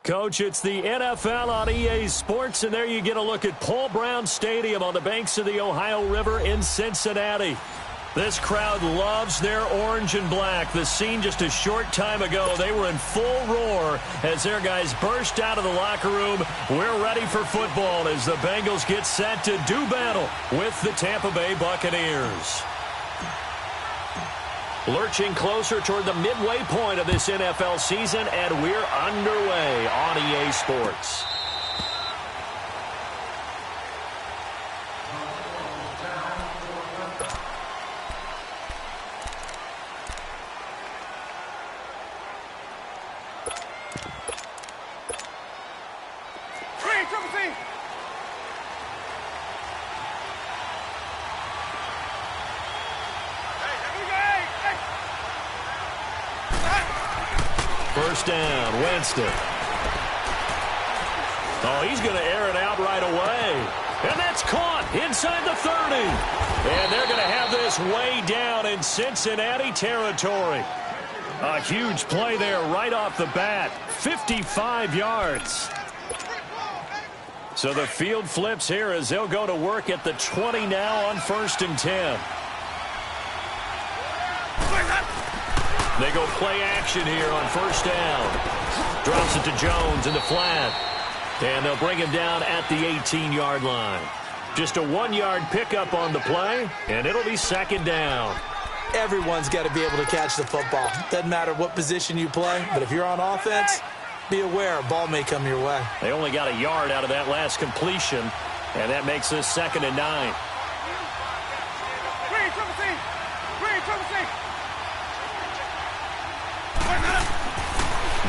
Coach, it's the NFL on EA Sports, and there you get a look at Paul Brown Stadium on the banks of the Ohio River in Cincinnati. This crowd loves their orange and black. The scene just a short time ago, they were in full roar as their guys burst out of the locker room. We're ready for football as the Bengals get set to do battle with the Tampa Bay Buccaneers. Lurching closer toward the midway point of this NFL season, and we're underway on EA Sports. First down, Winston. Oh, he's going to air it out right away. And that's caught inside the 30. And they're going to have this way down in Cincinnati territory. A huge play there right off the bat. 55 yards. So the field flips here as they'll go to work at the 20 now on 1st and 10. They go play action here on 1st down. Drops it to Jones in the flat. And they'll bring him down at the 18-yard line. Just a 1-yard pickup on the play, and it'll be 2nd down. Everyone's got to be able to catch the football. Doesn't matter what position you play, but if you're on offense, be aware a ball may come your way. They only got a yard out of that last completion, and that makes this 2nd and 9.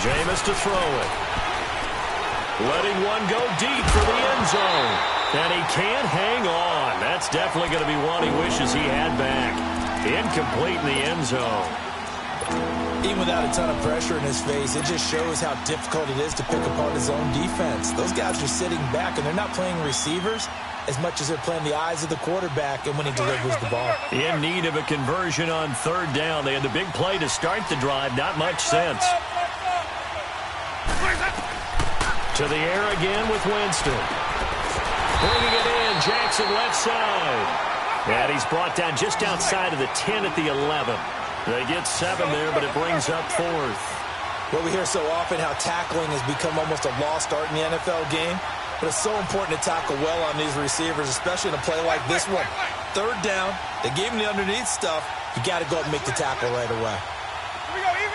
Jameis to throw it. Letting one go deep for the end zone. And he can't hang on. That's definitely going to be one he wishes he had back. Incomplete in the end zone. Even without a ton of pressure in his face, it just shows how difficult it is to pick apart his own defense. Those guys are sitting back, and they're not playing receivers as much as they're playing the eyes of the quarterback and when he delivers the ball. In need of a conversion on 3rd down. They had the big play to start the drive. Not much sense. To the air again with Winston. Bringing it in, Jackson left side. And he's brought down just outside of the 10 at the 11. They get 7 there, but it brings up 4th. Well, we hear so often how tackling has become almost a lost art in the NFL game. But it's so important to tackle well on these receivers, especially in a play like this one. 3rd down, they gave him the underneath stuff. You got to go up and make the tackle right away. Here we go, even.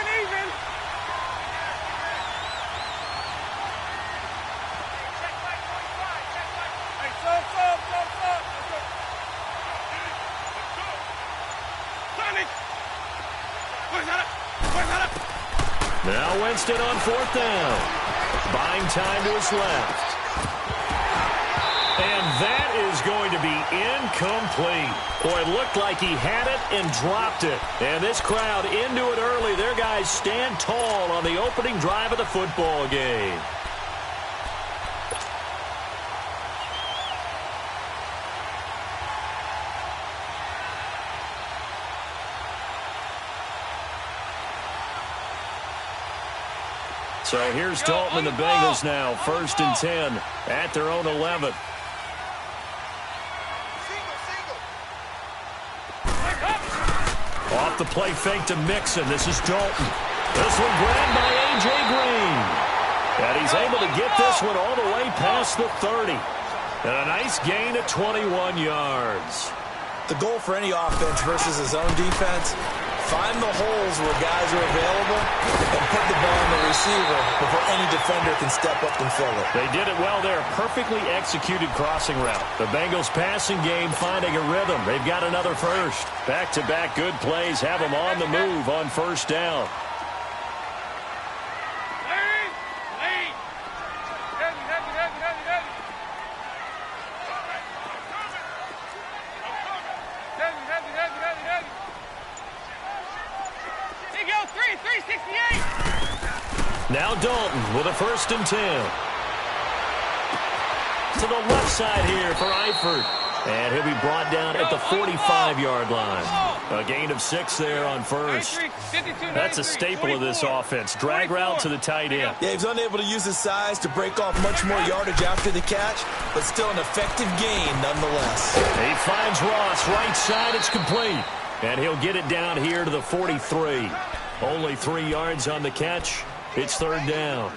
Now Winston on 4th down. Buying time to his left. And that is going to be incomplete. Boy, it looked like he had it and dropped it. And this crowd into it early. Their guys stand tall on the opening drive of the football game. So here's Dalton and the Bengals now. 1st and 10 at their own 11. Off the play fake to Mixon. This is Dalton. This one grabbed by A.J. Green. And he's able to get this one all the way past the 30. And a nice gain of 21 yards. The goal for any offense versus his own defense, find the holes where guys are available and put the ball on the receiver before any defender can step up and fill it. They did it well there. Perfectly executed crossing route. The Bengals passing game finding a rhythm. They've got another first. Back-to-back good plays have them on the move on 1st down. Now Dalton with a 1st and 10. To the left side here for Eifert. And he'll be brought down at the 45-yard line. A gain of 6 there on first. That's a staple of this offense. Drag route to the tight end. Yeah, he was unable to use his size to break off much more yardage after the catch, but still an effective gain nonetheless. He finds Ross right side. It's complete. And he'll get it down here to the 43. Only 3 yards on the catch. It's third down.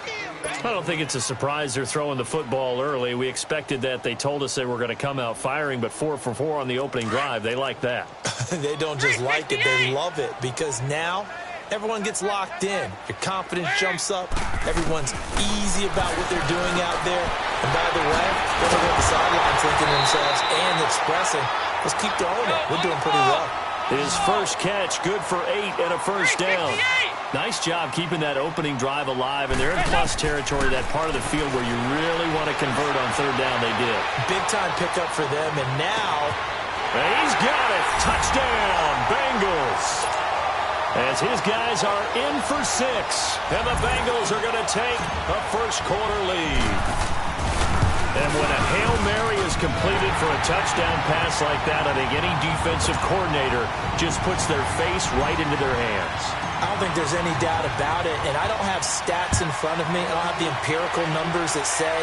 I don't think it's a surprise they're throwing the football early. We expected that. They told us they were going to come out firing, but 4 for 4 on the opening drive. They like that. They don't just like it, they love it, because now everyone gets locked in. Your confidence jumps up. Everyone's easy about what they're doing out there. And by the way, they're going to the sidelines thinking to themselves and expressing, let's keep throwing it. We're doing pretty well. His first catch, good for 8 and a first down. Nice job keeping that opening drive alive, and they're in plus territory, that part of the field where you really want to convert on third down. They did. Big-time pickup for them, and now he's got it. Touchdown, Bengals. As his guys are in for 6, and the Bengals are going to take a first-quarter lead. And when a Hail Mary is completed for a touchdown pass like that, I think any defensive coordinator just puts their face right into their hands. I don't think there's any doubt about it, and I don't have stats in front of me. I don't have the empirical numbers that say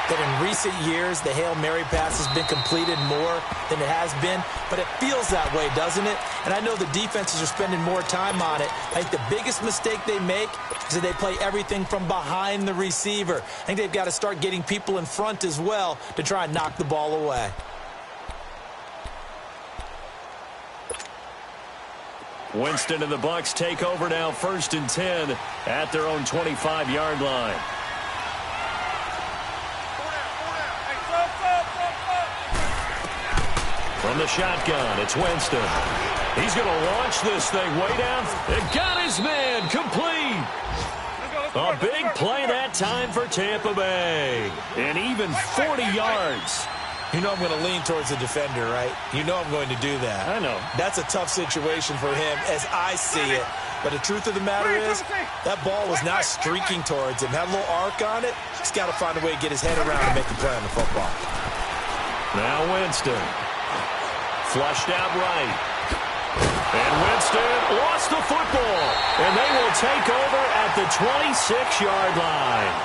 that in recent years the Hail Mary pass has been completed more than it has been, but it feels that way, doesn't it? And I know the defenses are spending more time on it. I think the biggest mistake they make is that they play everything from behind the receiver. I think they've got to start getting people in front as well to try and knock the ball away. Winston and the Bucs take over now, 1st and 10 at their own 25-yard line. From the shotgun, it's Winston. He's going to launch this thing way down. It got his man complete. A big play that time for Tampa Bay. And even 40 yards. You know I'm going to lean towards the defender, right? You know I'm going to do that. I know. That's a tough situation for him as I see it. But the truth of the matter is, that ball was now streaking towards him. Had a little arc on it. He's got to find a way to get his head around and make the play on the football. Now Winston. Flushed out right. And Winston lost the football. And they will take over at the 26-yard line.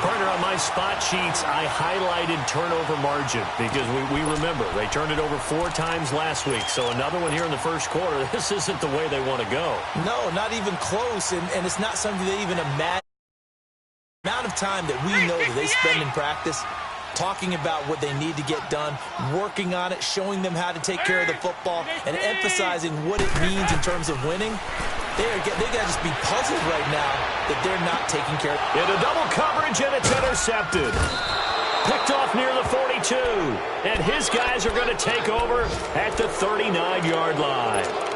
Partner, on my spot sheets, I highlighted turnover margin because we remember they turned it over 4 times last week. So another one here in the first quarter. This isn't the way they want to go. No, not even close. And it's not something they even imagine. The amount of time that we know that they spend in practice talking about what they need to get done, working on it, showing them how to take care of the football, and emphasizing what it means in terms of winning. They got to just be puzzled right now that they're not taking care of it. Into double coverage, and it's intercepted. Picked off near the 42. And his guys are going to take over at the 39-yard line.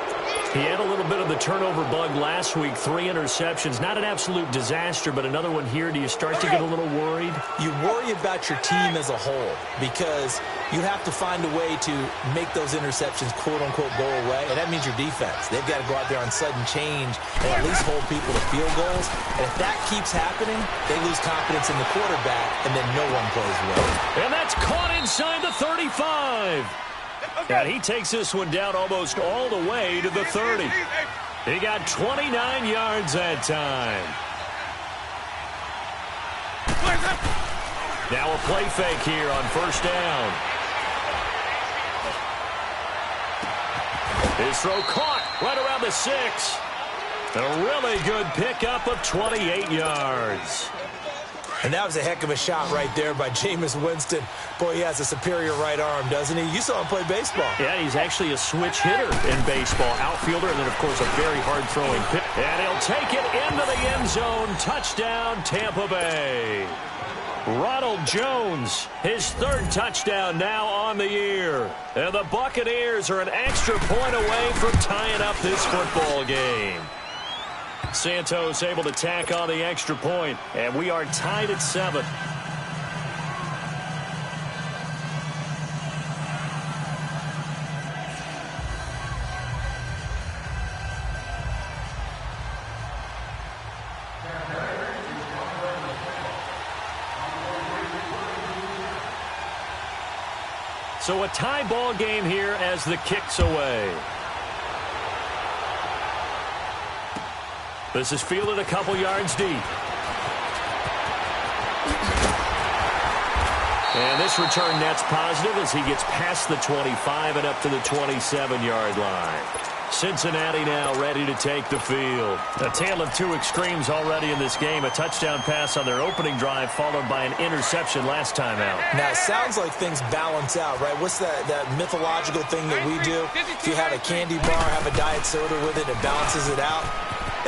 He had a little bit of the turnover bug last week, 3 interceptions. Not an absolute disaster, but another one here. Do you start to get a little worried? You worry about your team as a whole because you have to find a way to make those interceptions, quote-unquote, go away, and that means your defense. They've got to go out there on sudden change and at least hold people to field goals. And if that keeps happening, they lose confidence in the quarterback, and then no one plays well. And that's caught inside the 35. And he takes this one down almost all the way to the 30. He got 29 yards that time. Now a play fake here on first down. His throw caught right around the 6. And a really good pickup of 28 yards. And that was a heck of a shot right there by Jameis Winston. Boy, he has a superior right arm, doesn't he? You saw him play baseball. Yeah, he's actually a switch hitter in baseball. Outfielder, and then, of course, a very hard-throwing pitch. And he'll take it into the end zone. Touchdown, Tampa Bay. Ronald Jones, his 3rd touchdown now on the year. And the Buccaneers are an extra point away from tying up this football game. Santos able to tack on the extra point, and we are tied at 7. So a tie ball game here as the kick's away. This is fielded a couple yards deep. And this return net's positive as he gets past the 25 and up to the 27-yard line. Cincinnati now ready to take the field. A tale of two extremes already in this game. A touchdown pass on their opening drive followed by an interception last time out. Now, it sounds like things balance out, right? What's that mythological thing that we do? If you have a candy bar, have a diet soda with it, it balances it out.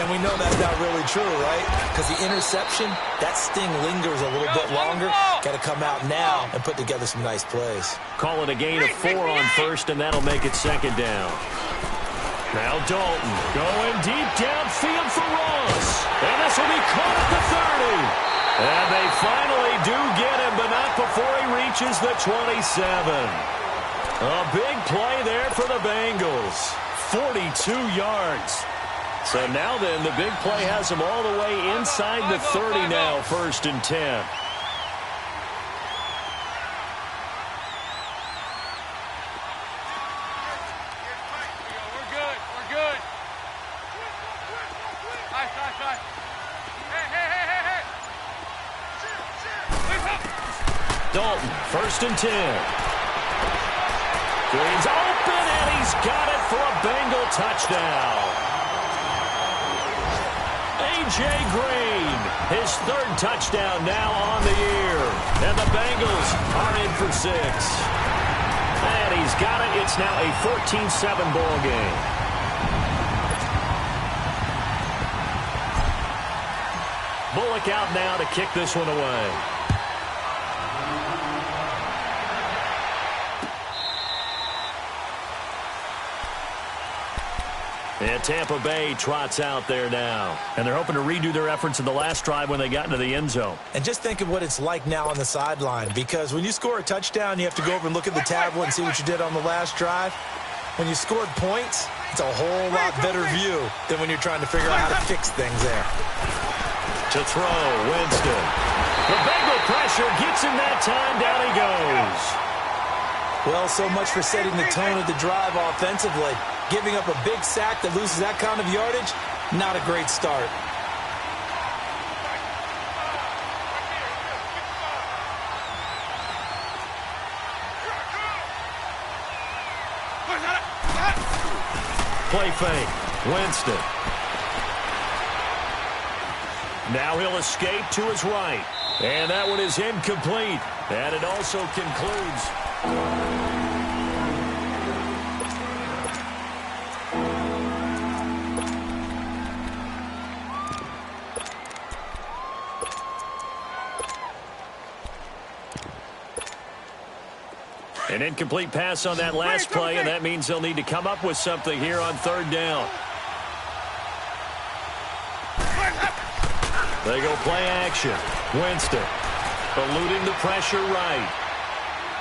And we know that's not really true, right? Because the interception, that sting lingers a little bit longer. Got to come out now and put together some nice plays. Call it a gain of 4 on first, and that'll make it second down. Now Dalton going deep downfield for Ross. And this will be caught at the 30. And they finally do get him, but not before he reaches the 27. A big play there for the Bengals. 42 yards. So now then, the big play has him all the way inside the 30 now, 1st and 10. Dalton, 1st and 10. Green's open, and he's got it for a Bengal touchdown. A.J. Green, his 3rd touchdown now on the year. And the Bengals are in for 6. And he's got it. It's now a 14-7 ball game. Bullock out now to kick this one away. And Tampa Bay trots out there now. And they're hoping to redo their efforts in the last drive when they got into the end zone. And just think of what it's like now on the sideline. Because when you score a touchdown, you have to go over and look at the tablet and see what you did on the last drive. When you scored points, it's a whole lot better view than when you're trying to figure out how to fix things there. To throw, Winston. The Bengal pressure gets him that time. Down he goes. Well, so much for setting the tone of the drive offensively. Giving up a big sack that loses that kind of yardage, not a great start. Play fake. Winston. Now he'll escape to his right. And that one is incomplete. And it also concludes. An incomplete pass on that last play, and that means they'll need to come up with something here on 3rd down. They go play action. Winston eluding the pressure right.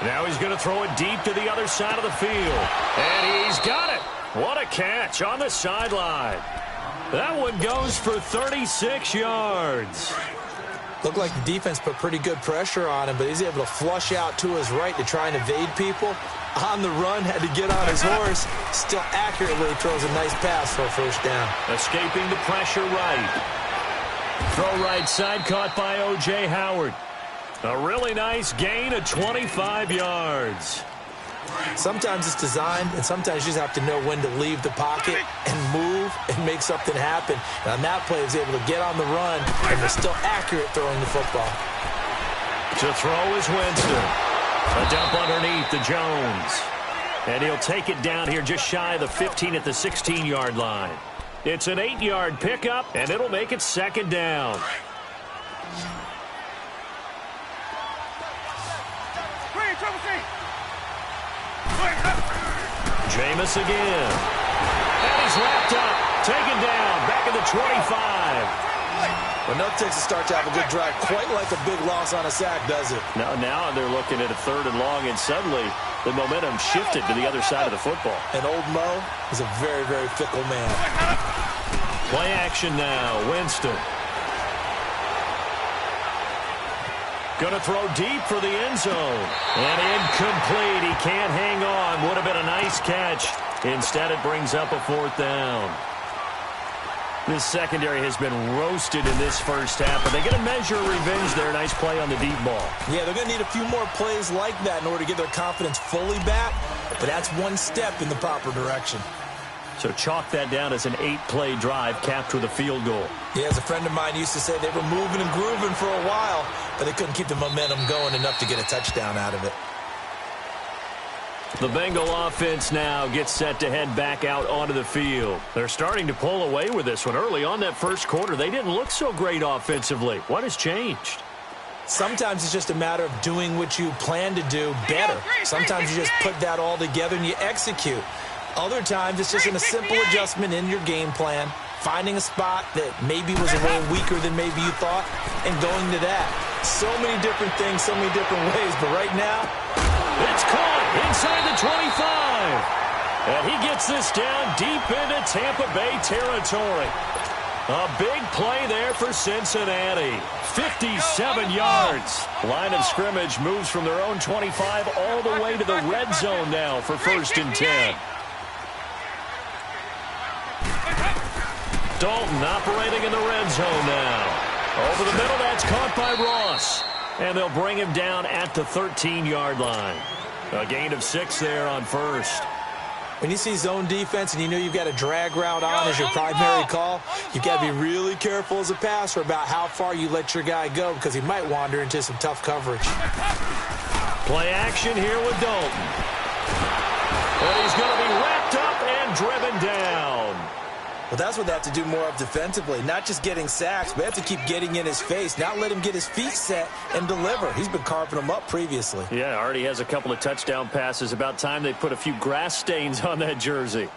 Now he's going to throw it deep to the other side of the field. And he's got it. What a catch on the sideline. That one goes for 36 yards. Looked like the defense put pretty good pressure on him, but he's able to flush out to his right to try and evade people. On the run, had to get on his horse. Still accurately throws a nice pass for a 1st down. Escaping the pressure right. Throw right side caught by O.J. Howard. A really nice gain of 25 yards. Sometimes it's designed, and sometimes you just have to know when to leave the pocket and move and make something happen. And on that play, he was able to get on the run, and was still accurate throwing the football. To throw is Winston. A dump underneath to Jones. And he'll take it down here just shy of the 15 at the 16-yard line. It's an 8-yard pickup, and it'll make it 2nd down. Jameis again. And he's wrapped up. Taken down. Back at the 25. Well, no takes a start to have a good drive. Quite like a big loss on a sack, does it? Now they're looking at a 3rd and long, and suddenly the momentum shifted to the other side of the football. And old Mo is a very, very fickle man. Play action now. Winston. Going to throw deep for the end zone. And incomplete. He can't hang on. Would have been a nice catch. Instead, it brings up a fourth down. This secondary has been roasted in this first half, but they get a measure of revenge there. Nice play on the deep ball. Yeah, they're going to need a few more plays like that in order to get their confidence fully back, but that's one step in the proper direction. So chalk that down as an 8-play drive capped with a field goal. Yeah, as a friend of mine used to say, they were moving and grooving for a while, but they couldn't keep the momentum going enough to get a touchdown out of it. The Bengal offense now gets set to head back out onto the field. They're starting to pull away with this one. Early on that first quarter, they didn't look so great offensively. What has changed? Sometimes it's just a matter of doing what you plan to do better. Sometimes you just put that all together and you execute. Other times it's just a simple adjustment in your game plan, finding a spot that maybe was a little weaker than maybe you thought, and going to that. So many different things, so many different ways, but right now, it's caught inside the 25. And he gets this down deep into Tampa Bay territory. A big play there for Cincinnati. 57 yards. Line of scrimmage moves from their own 25 all the way to the red zone now for 1st and 10. Dalton operating in the red zone now. Over the middle, that's caught by Ross. And they'll bring him down at the 13-yard line. A gain of 6 there on 1st. When you see zone defense and you know you've got a drag route on as your primary call, you've got to be really careful as a passer about how far you let your guy go because he might wander into some tough coverage. Play action here with Dalton. And he's going to be wrapped up and driven down. Well, that's what they have to do more of defensively. Not just getting sacks, but they have to keep getting in his face, not let him get his feet set and deliver. He's been carving them up previously. Yeah, already has a couple of touchdown passes. About time they put a few grass stains on that jersey.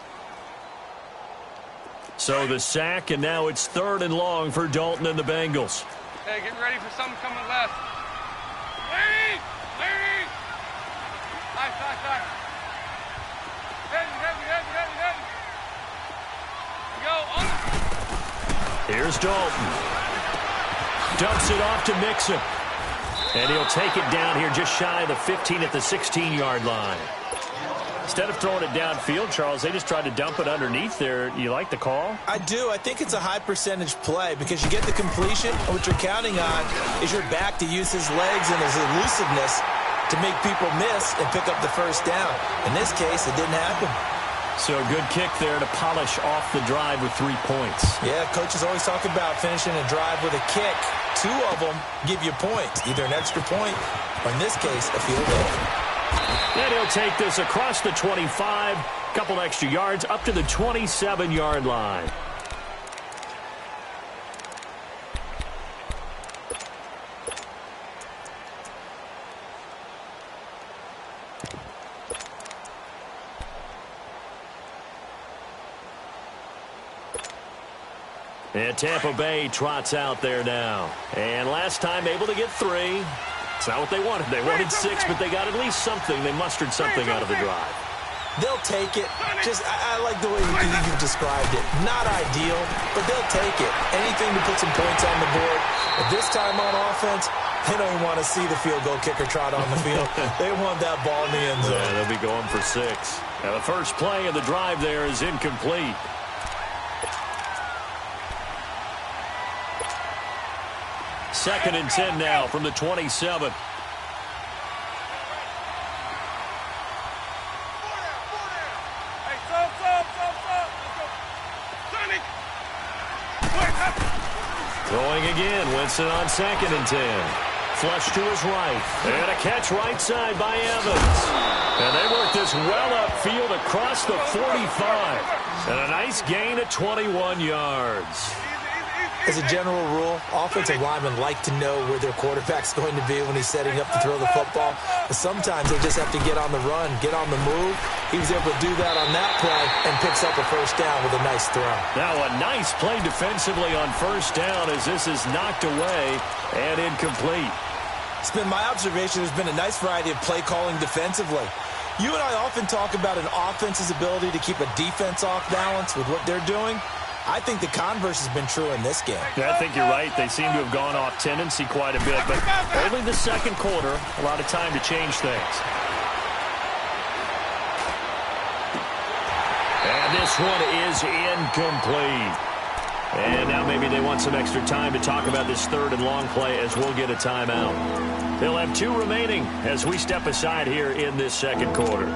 So the sack, and now it's 3rd and long for Dalton and the Bengals. Hey, get ready for something coming left. Lead! Lead! Nice, nice, nice. Heavy. Here's Dalton. Dumps it off to Mixon. And he'll take it down here just shy of the 15 at the 16-yard line. Instead of throwing it downfield, Charles, they just tried to dump it underneath there. You like the call? I do. I think it's a high-percentage play because you get the completion, and what you're counting on is your back to use his legs and his elusiveness to make people miss and pick up the first down. In this case, it didn't happen. So a good kick there to polish off the drive with 3 points. Yeah, coaches always talk about finishing a drive with a kick. 2 of them give you points, either an extra point or, in this case, a field goal. And he'll take this across the 25, couple extra yards up to the 27-yard line. And Tampa Bay trots out there now. And last time able to get 3. It's not what they wanted. They wanted 6, but they got at least something. They mustered something out of the drive. They'll take it. I like the way you've described it. Not ideal, but they'll take it. Anything to put some points on the board. But this time on offense, they don't even want to see the field goal kicker trot on the field. They want that ball in the end zone. Yeah, they'll be going for 6. Now the first play of the drive there is incomplete. Second and 10 now from the 27. Throwing again. Winston on 2nd and 10. Flush to his right. And a catch right side by Evans. And they work this well upfield across the 45. And a nice gain at 21 yards. As a general rule, offensive linemen like to know where their quarterback's going to be when he's setting up to throw the football. But sometimes they just have to get on the run, get on the move. He was able to do that on that play and picks up a first down with a nice throw. Now a nice play defensively on first down as this is knocked away and incomplete. It's been my observation there's been a nice variety of play calling defensively. You and I often talk about an offense's ability to keep a defense off balance with what they're doing. I think the converse has been true in this game. Yeah, I think you're right. They seem to have gone off tendency quite a bit, but only the second quarter, a lot of time to change things. And this one is incomplete. And now maybe they want some extra time to talk about this third and long play as we'll get a timeout. They'll have 2 remaining as we step aside here in this second quarter.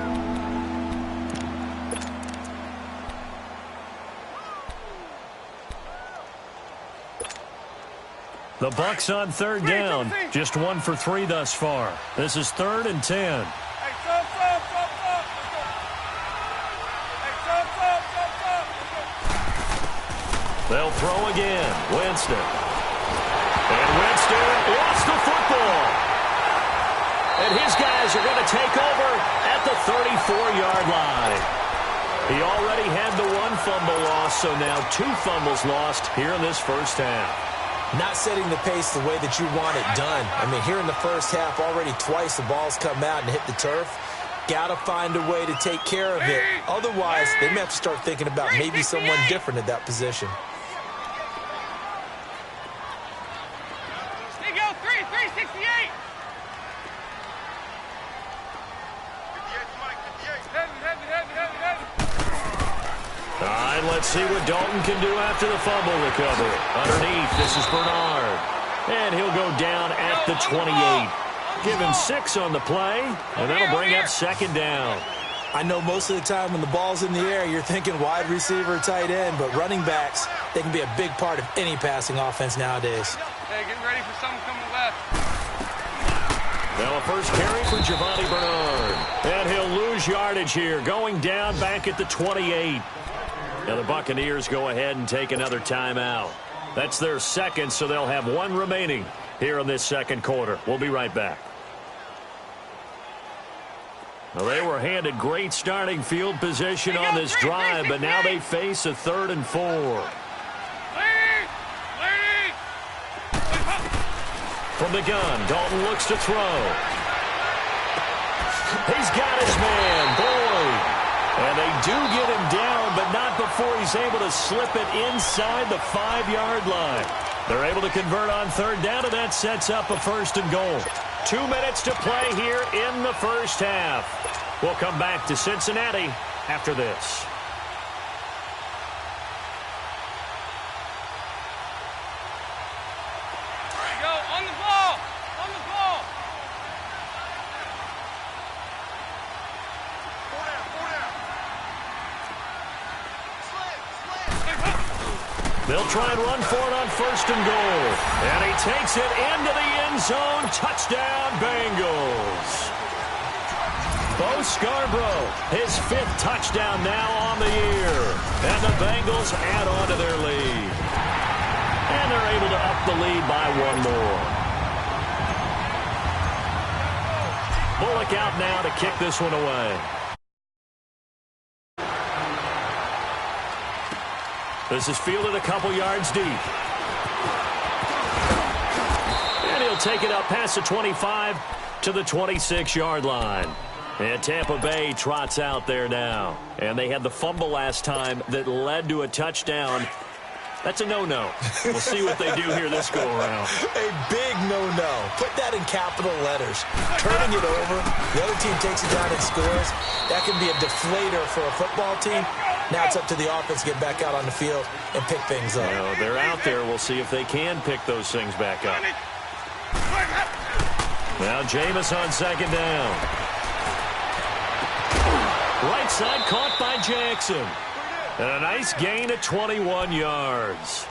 The Bucs on third down. Just 1 for 3 thus far. This is 3rd and 10. They'll throw again. Winston. And Winston lost the football. And his guys are going to take over at the 34-yard line. He already had the 1 fumble loss, so now 2 fumbles lost here in this first half. Not setting the pace the way that you want it done. I mean, here in the first half, already twice the ball's come out and hit the turf. Got to find a way to take care of it. Otherwise, they may have to start thinking about maybe someone different at that position. There you go, 368. All right, let's see what Dalton can do after the fumble recovery. Underneath, this is Bernard. And he'll go down at the 28. Give him 6 on the play, and that'll bring up second down. I know most of the time when the ball's in the air, you're thinking wide receiver, tight end, but running backs, they can be a big part of any passing offense nowadays. Hey, get ready for something coming left. Now a first carry for Giovanni Bernard. And he'll lose yardage here, going down back at the 28. Now the Buccaneers go ahead and take another timeout. That's their second, so they'll have 1 remaining here in this second quarter. We'll be right back. Well, they were handed great starting field position on this drive, but now they face a 3rd and 4. From the gun, Dalton looks to throw. He's got his man, Boyd. And they do get him down, but not before he's able to slip it inside the 5-yard line. They're able to convert on third down, and that sets up a 1st and goal. 2 minutes to play here in the first half. We'll come back to Cincinnati after this. There you go, on the ball, on the ball. They'll try and run for it on 1st and goal. And he takes it into the end zone. Touchdown, Bengals. Bo Scarborough, his 5th touchdown now on the year. And the Bengals add on to their lead. And they're able to up the lead by 1 more. Bullock out now to kick this one away. This is fielded a couple yards deep. And he'll take it up past the 25 to the 26-yard line. And Tampa Bay trots out there now. And they had the fumble last time that led to a touchdown. That's a no-no. We'll see what they do here this go-around. A big no-no. Put that in capital letters. Turning it over, the other team takes it down and scores. That can be a deflator for a football team. Now it's up to the offense to get back out on the field and pick things up. Well, they're out there. We'll see if they can pick those things back up. Now Jameis on second down. Right side caught by Jackson. And a nice gain of 21 yards.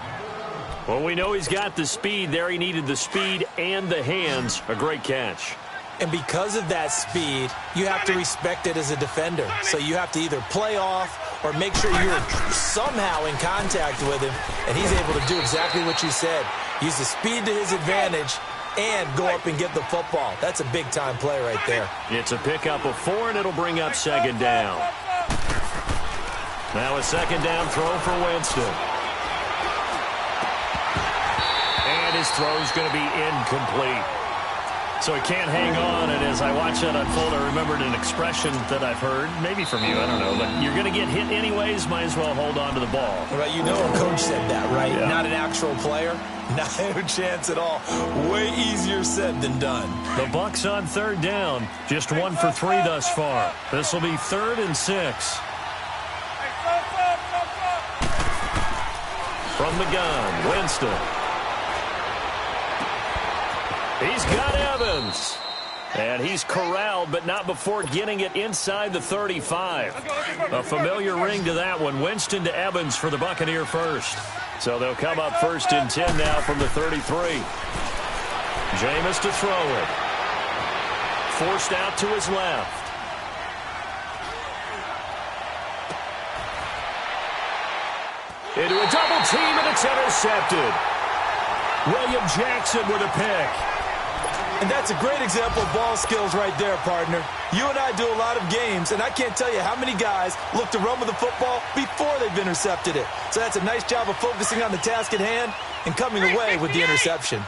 Well, we know he's got the speed there. He needed the speed and the hands. A great catch. And because of that speed, you have to respect it as a defender. So you have to either play off or make sure you're somehow in contact with him. And he's able to do exactly what you said. Use the speed to his advantage and go up and get the football. That's a big-time play right there. It's a pickup of 4, and it'll bring up second down. Now a second down throw for Winston. And his throw's going to be incomplete. So he can't hang on, and as I watch that unfold, I remembered an expression that I've heard, maybe from you, I don't know, but you're going to get hit anyways, might as well hold on to the ball. Well, you know a coach said that, right? Yeah. Not an actual player. Not a chance at all. Way easier said than done. The Bucs on third down, just 1 for 3 thus far. This will be 3rd and 6. From the gun, Winston. He's got Evans. And he's corralled, but not before getting it inside the 35. A familiar ring to that one. Winston to Evans for the Buccaneer first. So they'll come up 1st and 10 now from the 33. Jameis to throw it. Forced out to his left. Into a double team, and it's intercepted. William Jackson with a pick. And that's a great example of ball skills right there, partner. You and I do a lot of games, and I can't tell you how many guys look to run with the football before they've intercepted it. So that's a nice job of focusing on the task at hand and coming away with the interception.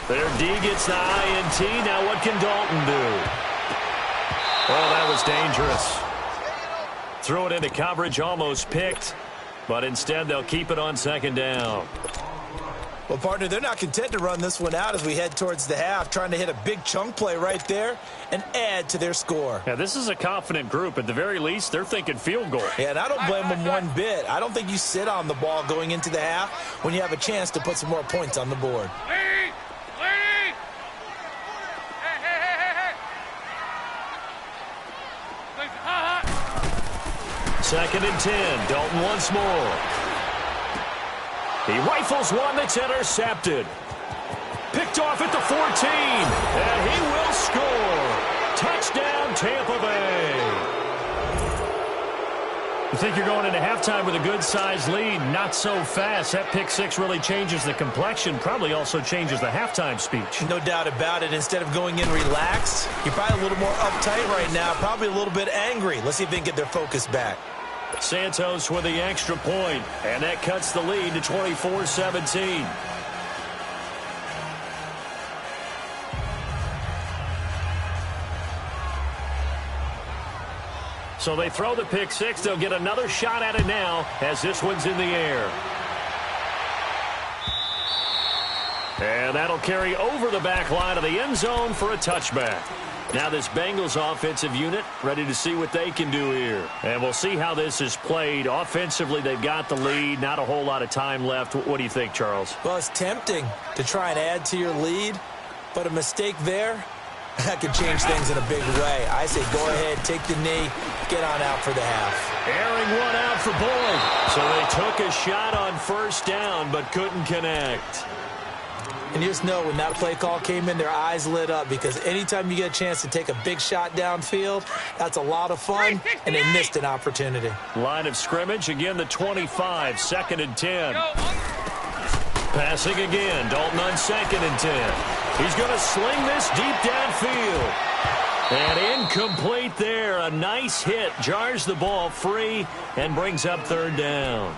There, D gets the INT. Now what can Dalton do? Well, that was dangerous. Threw it into coverage, almost picked. But instead, they'll keep it on 2nd down. Well, partner, they're not content to run this one out as we head towards the half, trying to hit a big chunk play right there and add to their score. Yeah, this is a confident group. At the very least, they're thinking field goal. Yeah, and I don't blame them one bit. I don't think you sit on the ball going into the half when you have a chance to put some more points on the board. Second and 10. Dalton once more. He rifles one that's intercepted. Picked off at the 14. And he will score. Touchdown, Tampa Bay. You think you're going into halftime with a good-sized lead. Not so fast. That pick six really changes the complexion. Probably also changes the halftime speech. No doubt about it. Instead of going in relaxed, you're probably a little more uptight right now. Probably a little bit angry. Let's see if they can get their focus back. Santos with the extra point, and that cuts the lead to 24-17. So they throw the pick six. They'll get another shot at it now as this one's in the air. And that'll carry over the back line of the end zone for a touchback. Now this Bengals offensive unit ready to see what they can do here. And we'll see how this is played. Offensively, they've got the lead. Not a whole lot of time left. What do you think, Charles? Well, it's tempting to try and add to your lead, but a mistake there, that could change things in a big way. I say go ahead, take the knee, get on out for the half. Airing one out for Boyd. So they took a shot on first down, but couldn't connect. And you just know when that play call came in, their eyes lit up because anytime you get a chance to take a big shot downfield, that's a lot of fun, and they missed an opportunity. Line of scrimmage, again the 25, 2nd and 10. Passing again, Dalton on 2nd and 10. He's going to sling this deep downfield. And incomplete there. A nice hit, jars the ball free, and brings up 3rd down.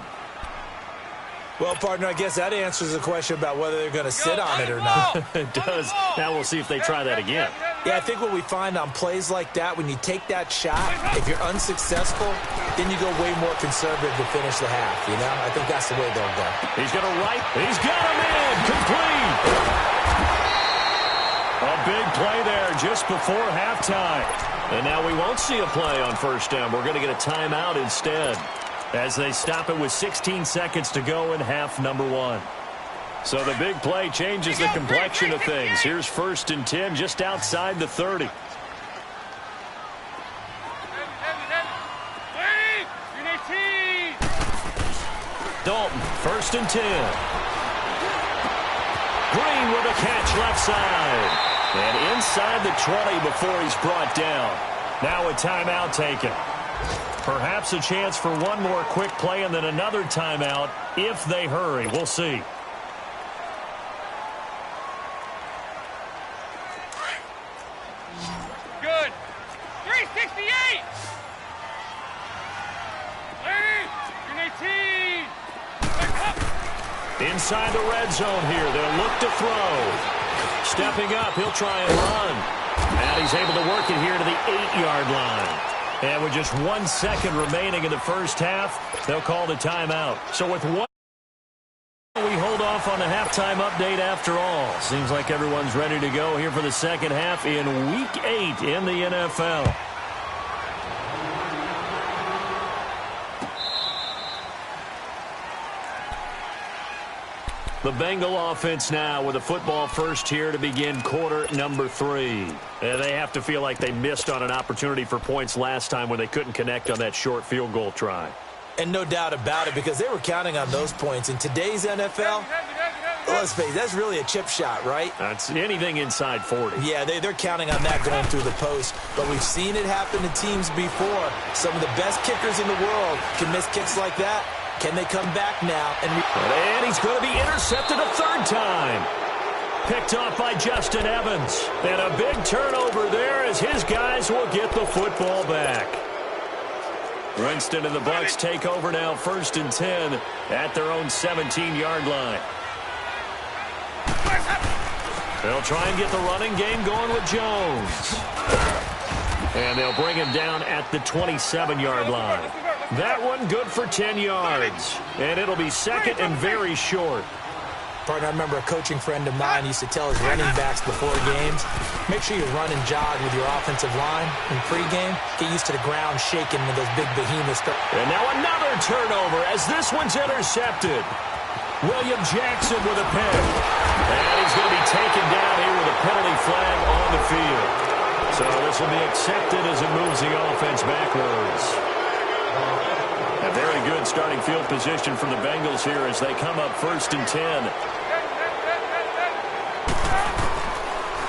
Well, partner, I guess that answers the question about whether they're going to sit on it or not. It does. Now we'll see if they try that again. Yeah, I think what we find on plays like that, when you take that shot, if you're unsuccessful, then you go way more conservative to finish the half, you know? I think that's the way they'll go. He's going to right. He's got him in. Complete. A big play there just before halftime. And now we won't see a play on first down. We're going to get a timeout instead, as they stop it with 16 seconds to go in half number 1. So the big play changes the complexion of things. Here's 1st and 10 just outside the 30. Dalton, 1st and 10. Green with a catch left side. And inside the 20 before he's brought down. Now a timeout taken. Perhaps a chance for one more quick play and then another timeout if they hurry. We'll see. Good. 3 Inside the red zone here. They'll look to throw. Stepping up, he'll try and run. And he's able to work it here to the 8-yard line. And with just 1 second remaining in the first half, they'll call the timeout. So with one, we hold off on the halftime update after all. Seems like everyone's ready to go here for the second half in Week 8 in the NFL. The Bengal offense now with a football first here to begin quarter number 3. And they have to feel like they missed on an opportunity for points last time when they couldn't connect on that short field goal try. And no doubt about it, because they were counting on those points. In today's NFL, let's face it, that's really a chip shot, right? That's anything inside 40. Yeah, they're counting on that going through the post. But we've seen it happen to teams before. Some of the best kickers in the world can miss kicks like that. Can they come back now? And he's going to be intercepted a third time. Picked off by Justin Evans. And a big turnover there as his guys will get the football back. Winston and the Bucs take over now, 1st and 10 at their own 17-yard line. They'll try and get the running game going with Jones. And they'll bring him down at the 27-yard line. That one good for 10 yards. And it'll be second and very short. Partner, I remember a coaching friend of mine used to tell his running backs before games, make sure you run and jog with your offensive line in pregame. Get used to the ground shaking with those big behemoths. And now another turnover as this one's intercepted. William Jackson with a pick. And he's going to be taken down here with a penalty flag on the field. So this will be accepted as it moves the offense backwards. A very good starting field position for the Bengals here as they come up 1st and 10.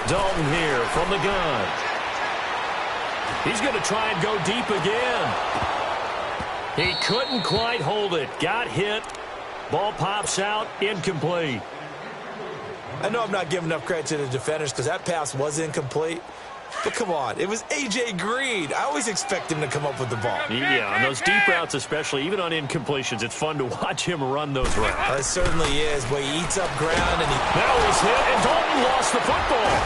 Dalton here from the gun. He's going to try and go deep again. He couldn't quite hold it. Got hit. Ball pops out. Incomplete. I know I'm not giving enough credit to the defenders because that pass was incomplete. But come on, it was A.J. Green. I always expect him to come up with the ball. Yeah, on those deep routes especially, even on incompletions, it's fun to watch him run those routes. It certainly is, but he eats up ground and he... That was hit, and Dalton lost the football.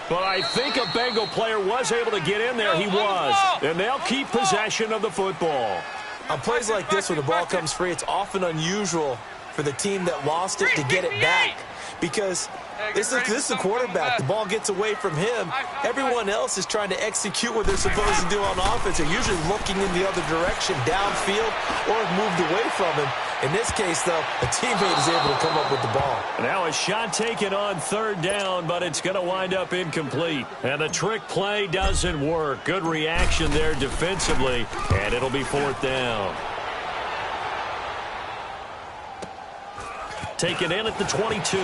But I think a Bengal player was able to get in there. He was. And they'll keep possession of the football. On plays like this, when the ball comes free, it's often unusual for the team that lost it to get it back. Because this is the quarterback. The ball gets away from him. Everyone else is trying to execute what they're supposed to do on offense. They're usually looking in the other direction, downfield, or have moved away from him. In this case, though, a teammate is able to come up with the ball. Now a shot taken on 3rd down, but it's going to wind up incomplete. And the trick play doesn't work. Good reaction there defensively, and it'll be 4th down. Taken in at the 22.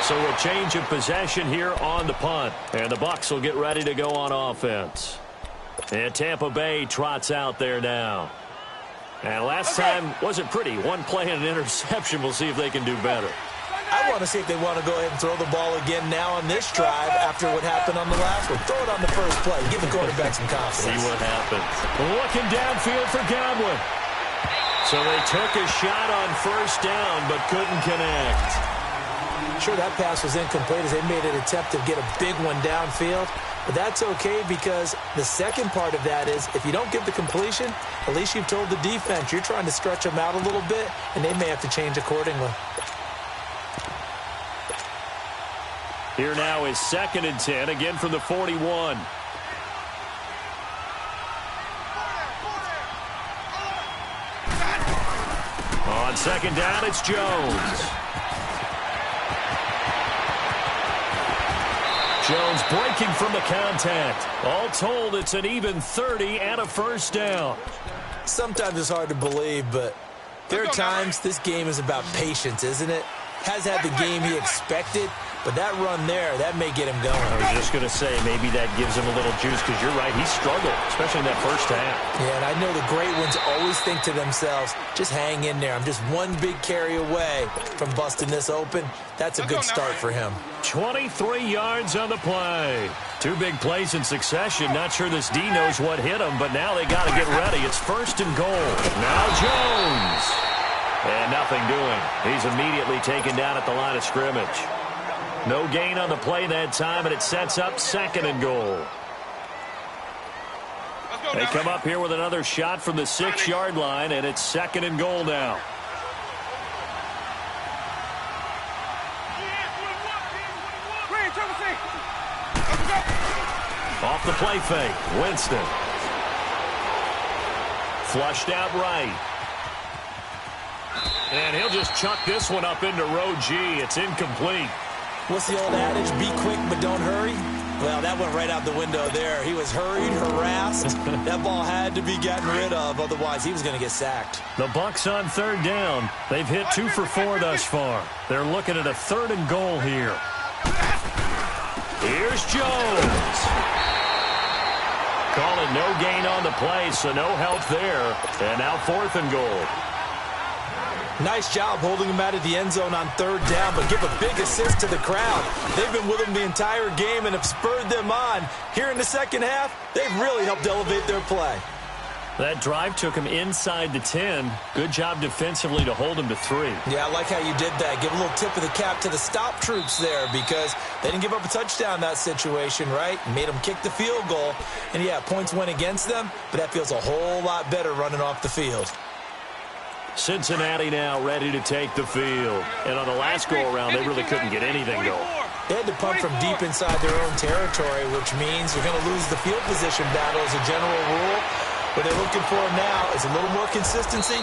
So a change of possession here on the punt. And the Bucs will get ready to go on offense. And Tampa Bay trots out there now. And last time wasn't pretty. One play and an interception. We'll see if they can do better. I want to see if they want to go ahead and throw the ball again now on this drive after what happened on the last one. Throw it on the first play. Give the quarterback some confidence. See what happens. Looking downfield for Godwin. So they took a shot on 1st down but couldn't connect. Sure, that pass was incomplete as they made an attempt to get a big one downfield. But that's okay because the second part of that is if you don't get the completion, at least you've told the defense you're trying to stretch them out a little bit, and they may have to change accordingly. Here now is 2nd and 10, again from the 41. On 2nd down, it's Jones. Jones breaking from the contact. All told, it's an even 30 and a 1st down. Sometimes it's hard to believe, but there are times this game is about patience, isn't it? Has had the game he expected, but that run there, that may get him going. I was just going to say, maybe that gives him a little juice, because you're right, he struggled, especially in that first half. Yeah, and I know the great ones always think to themselves, just hang in there. I'm just one big carry away from busting this open. That's a good start for him. 23 yards on the play. 2 big plays in succession. Not sure this D knows what hit him, but now they got to get ready. It's 1st and goal. Now Jones. And nothing doing. He's immediately taken down at the line of scrimmage. No gain on the play that time, and it sets up 2nd and goal. They come up here with another shot from the 6-yard line, and it's 2nd and goal now. Off the play fake, Winston. Flushed out right. And he'll just chuck this one up into row G. It's incomplete. What's the old adage? Be quick, but don't hurry. Well, that went right out the window there. He was hurried, harassed. That ball had to be gotten rid of, otherwise he was going to get sacked. The Bucs on 3rd down. They've hit 2 for 4 thus far. They're looking at a 3rd and goal here. Here's Jones. Calling no gain on the play, so no help there. And now 4th and goal. Nice job holding him out of the end zone on 3rd down, but give a big assist to the crowd. They've been with him the entire game and have spurred them on. Here in the second half, they've really helped elevate their play. That drive took him inside the 10. Good job defensively to hold him to 3. Yeah, I like how you did that. Give a little tip of the cap to the stop troops there, because they didn't give up a touchdown in that situation, right? Made them kick the field goal. And, yeah, points went against them, but that feels a whole lot better running off the field. Cincinnati now ready to take the field. And on the last go-around, they really couldn't get anything going. They had to punt from deep inside their own territory, which means you're going to lose the field position battle as a general rule. What they're looking for now is a little more consistency,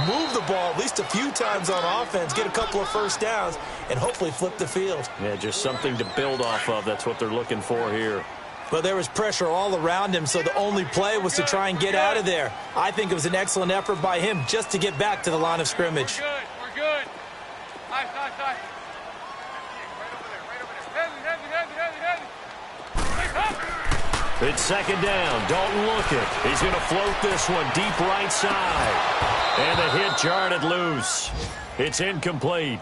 move the ball at least a few times on offense, get a couple of first downs, and hopefully flip the field. Yeah, just something to build off of. That's what they're looking for here. But there was pressure all around him, so the only play was to try and get out of there. I think it was an excellent effort by him just to get back to the line of scrimmage. We're good. Nice. Right over there. It's 2nd down. Dalton Lockett. He's going to float this one deep right side. And the hit jarred it loose. It's incomplete.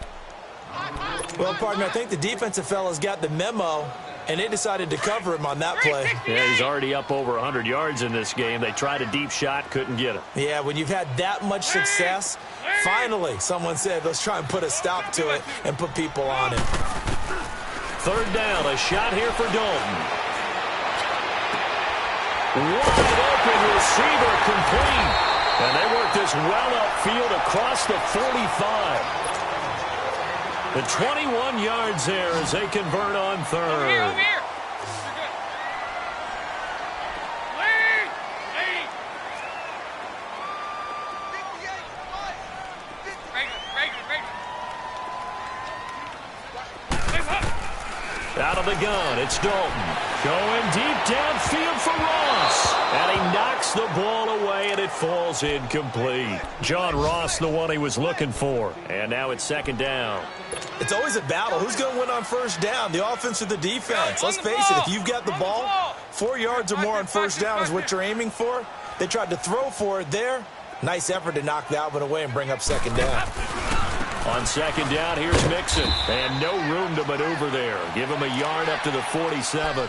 Well, partner, I think the defensive fellas got the memo, and they decided to cover him on that play. Yeah, he's already up over 100 yards in this game. They tried a deep shot, couldn't get him. Yeah, when you've had that much success, finally someone said, let's try and put a stop to it and put people on it. 3rd down, a shot here for Dalton. Wide open receiver complete. And they work this well upfield across the 45. The 21 yards there as they convert on 3rd. Over here. You're good. Out of the gun, it's Dalton. Going deep downfield for Ross. And he knocks the ball away, and it falls incomplete. John Ross, the one he was looking for. And now it's 2nd down. It's always a battle. Who's going to win on 1st down, the offense or the defense? Let's face it, if you've got the ball, 4 yards or more on 1st down is what you're aiming for. They tried to throw for it there. Nice effort to knock that one away and bring up 2nd down. On 2nd down, here's Mixon. And no room to maneuver there. Give him a yard up to the 47.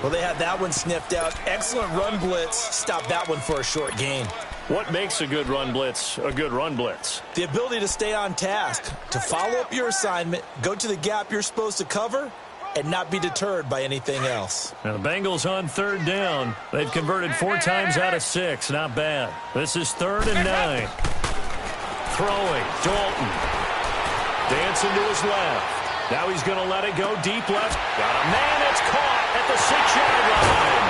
Well, they had that one sniffed out. Excellent run blitz. Stop that one for a short gain. What makes a good run blitz a good run blitz? The ability to stay on task, to follow up your assignment, go to the gap you're supposed to cover, and not be deterred by anything else. Now the Bengals on 3rd down. They've converted 4 times out of 6. Not bad. This is 3rd and 9. Throwing, Dalton. Dancing to his left. Now he's going to let it go deep left. Got a man, it's caught at the 6-yard line.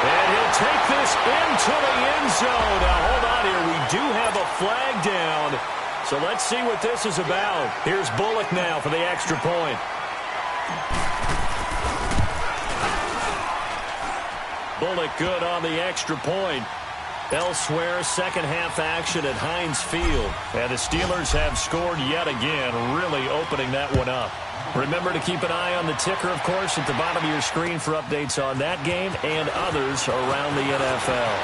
And he'll take this into the end zone. Now hold on here, we do have a flag down. So let's see what this is about. Here's Bullock now for the extra point. Bullock good on the extra point. Elsewhere, second half action at Heinz Field. And the Steelers have scored yet again, really opening that one up. Remember to keep an eye on the ticker, of course, at the bottom of your screen for updates on that game and others around the NFL.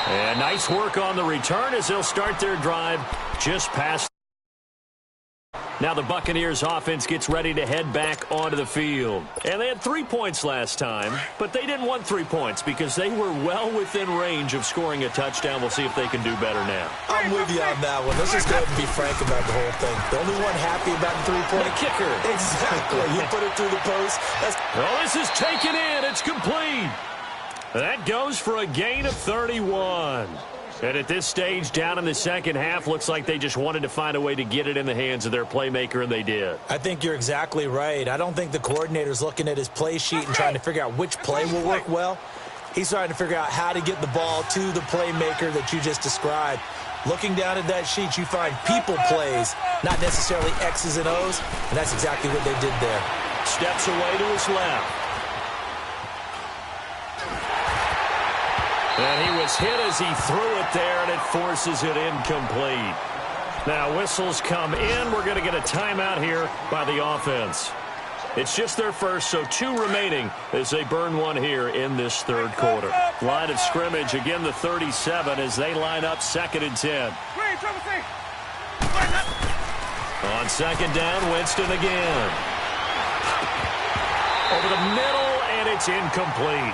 And nice work on the return as they'll start their drive just past. Now the Buccaneers offense gets ready to head back onto the field. And they had 3 points last time, but they didn't want 3 points because they were well within range of scoring a touchdown. We'll see if they can do better now. I'm with you on that one. Let's just go ahead and be frank about the whole thing. The only one happy about the three-point kicker. Exactly. You put it through the post. Well, this is taken in. It's complete. That goes for a gain of 31. And at this stage, down in the second half, looks like they just wanted to find a way to get it in the hands of their playmaker, and they did. I think you're exactly right. I don't think the coordinator's looking at his play sheet and trying to figure out which play will work well. He's trying to figure out how to get the ball to the playmaker that you just described. Looking down at that sheet, you find people plays, not necessarily X's and O's, and that's exactly what they did there. Steps away to his left. And he was hit as he threw it there, and it forces it incomplete. Now, whistles come in. We're going to get a timeout here by the offense. It's just their first, so 2 remaining as they burn one here in this third quarter. Line of scrimmage, again, the 37 as they line up 2nd and 10. On 2nd down, Winston again. Over the middle, and it's incomplete.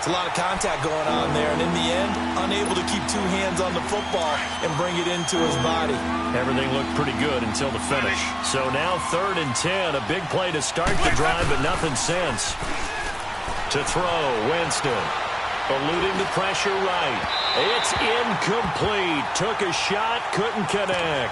It's a lot of contact going on there, and in the end, unable to keep 2 hands on the football and bring it into his body. Everything looked pretty good until the finish. So now 3rd and 10, a big play to start the drive, but nothing since. To throw, Winston. Eluding the pressure right. It's incomplete. Took a shot, couldn't connect.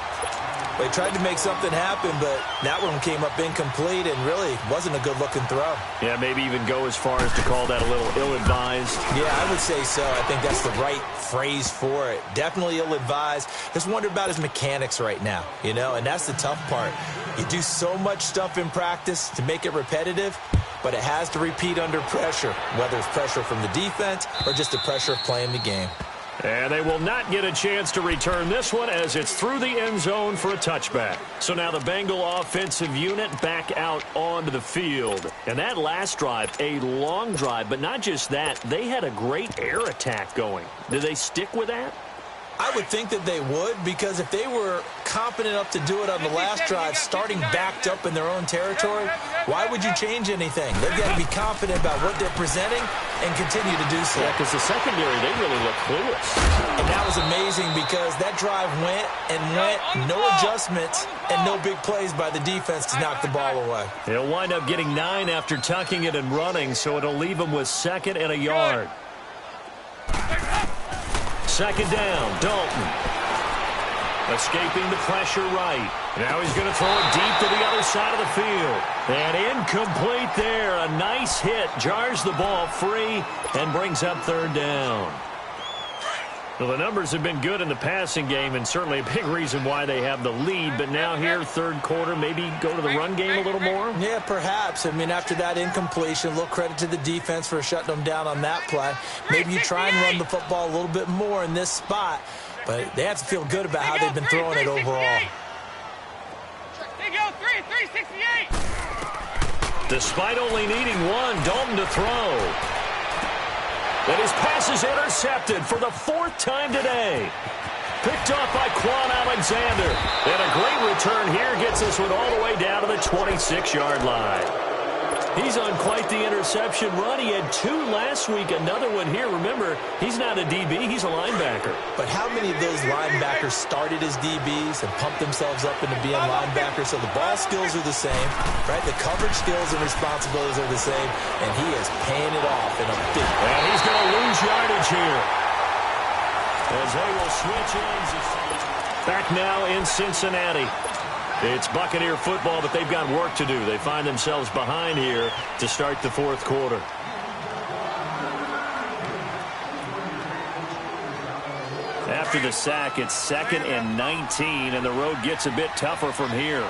They tried to make something happen, but that one came up incomplete and really wasn't a good-looking throw. Yeah, maybe even go as far as to call that a little ill-advised. Yeah, I would say so. I think that's the right phrase for it. Definitely ill-advised. Just wonder about his mechanics right now, you know, and that's the tough part. You do so much stuff in practice to make it repetitive, but it has to repeat under pressure, whether it's pressure from the defense or just the pressure of playing the game. And they will not get a chance to return this one as it's through the end zone for a touchback. So now the Bengal offensive unit back out onto the field. And that last drive, a long drive, but not just that, they had a great air attack going. Did they stick with that? I would think that they would, because if they were competent enough to do it on the last drive, starting backed up in their own territory, why would you change anything? They've got to be confident about what they're presenting and continue to do so. Yeah, because the secondary, they really look clueless. And that was amazing because that drive went and went, no adjustments and no big plays by the defense to knock the ball away. They'll wind up getting 9 after tucking it and running, so it'll leave them with 2nd and a yard. 2nd down, Dalton. Escaping the pressure right. Now he's going to throw it deep to the other side of the field. And incomplete there. A nice hit. Jars the ball free and brings up 3rd down. Well, the numbers have been good in the passing game and certainly a big reason why they have the lead. But now here, 3rd quarter, maybe go to the run game a little more? Yeah, perhaps. I mean, after that incompletion, a little credit to the defense for shutting them down on that play. Maybe you try and run the football a little bit more in this spot. But they have to feel good about how they've been throwing it overall. There you go, 368. Despite only needing 1, Dalton to throw. And his pass is intercepted for the 4th time today. Picked off by Quan Alexander. And a great return here gets this one all the way down to the 26-yard line. He's on quite the interception run. He had 2 last week, another one here. Remember, he's not a DB, he's a linebacker. But how many of those linebackers started as DBs and pumped themselves up into being linebackers? So the ball skills are the same, right? The coverage skills and responsibilities are the same, and he is paying it off in a big way. And he's going to lose yardage here as they will switch ends. Back now in Cincinnati. It's Buccaneer football, but they've got work to do. They find themselves behind here to start the 4th quarter. After the sack, it's 2nd and 19, and the road gets a bit tougher from here.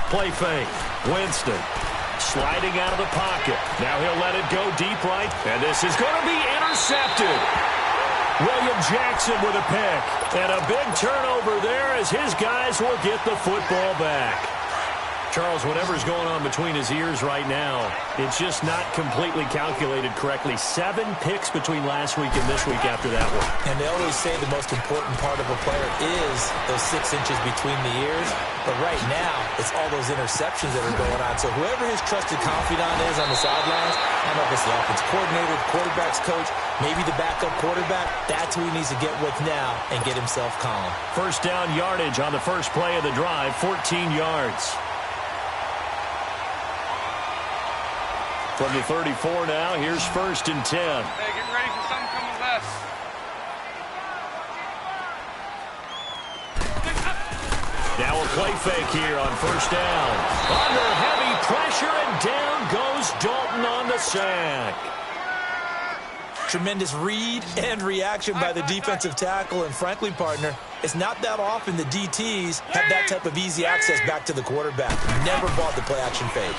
Play fake. Winston sliding out of the pocket. Now he'll let it go deep right, and this is going to be intercepted. William Jackson with a pick, and a big turnover there as his guys will get the football back. Charles, whatever's going on between his ears right now, it's just not completely calculated correctly. 7 picks between last week and this week after that one. And they always say the most important part of a player is those 6 inches between the ears. But right now, it's all those interceptions that are going on. So whoever his trusted confidant is on the sidelines, I don't know if it's the offense coordinator, the quarterback's coach, maybe the backup quarterback, that's who he needs to get with now and get himself calm. First down yardage on the first play of the drive, 14 yards. From the 34 now, here's 1st and 10. Hey, get ready for something coming left. Now a play fake here on 1st down. Under heavy pressure, and down goes Dalton on the sack. Tremendous read and reaction by the defensive tackle. And frankly, partner, it's not that often the DTs have that type of easy access back to the quarterback. Never bought the play action fake.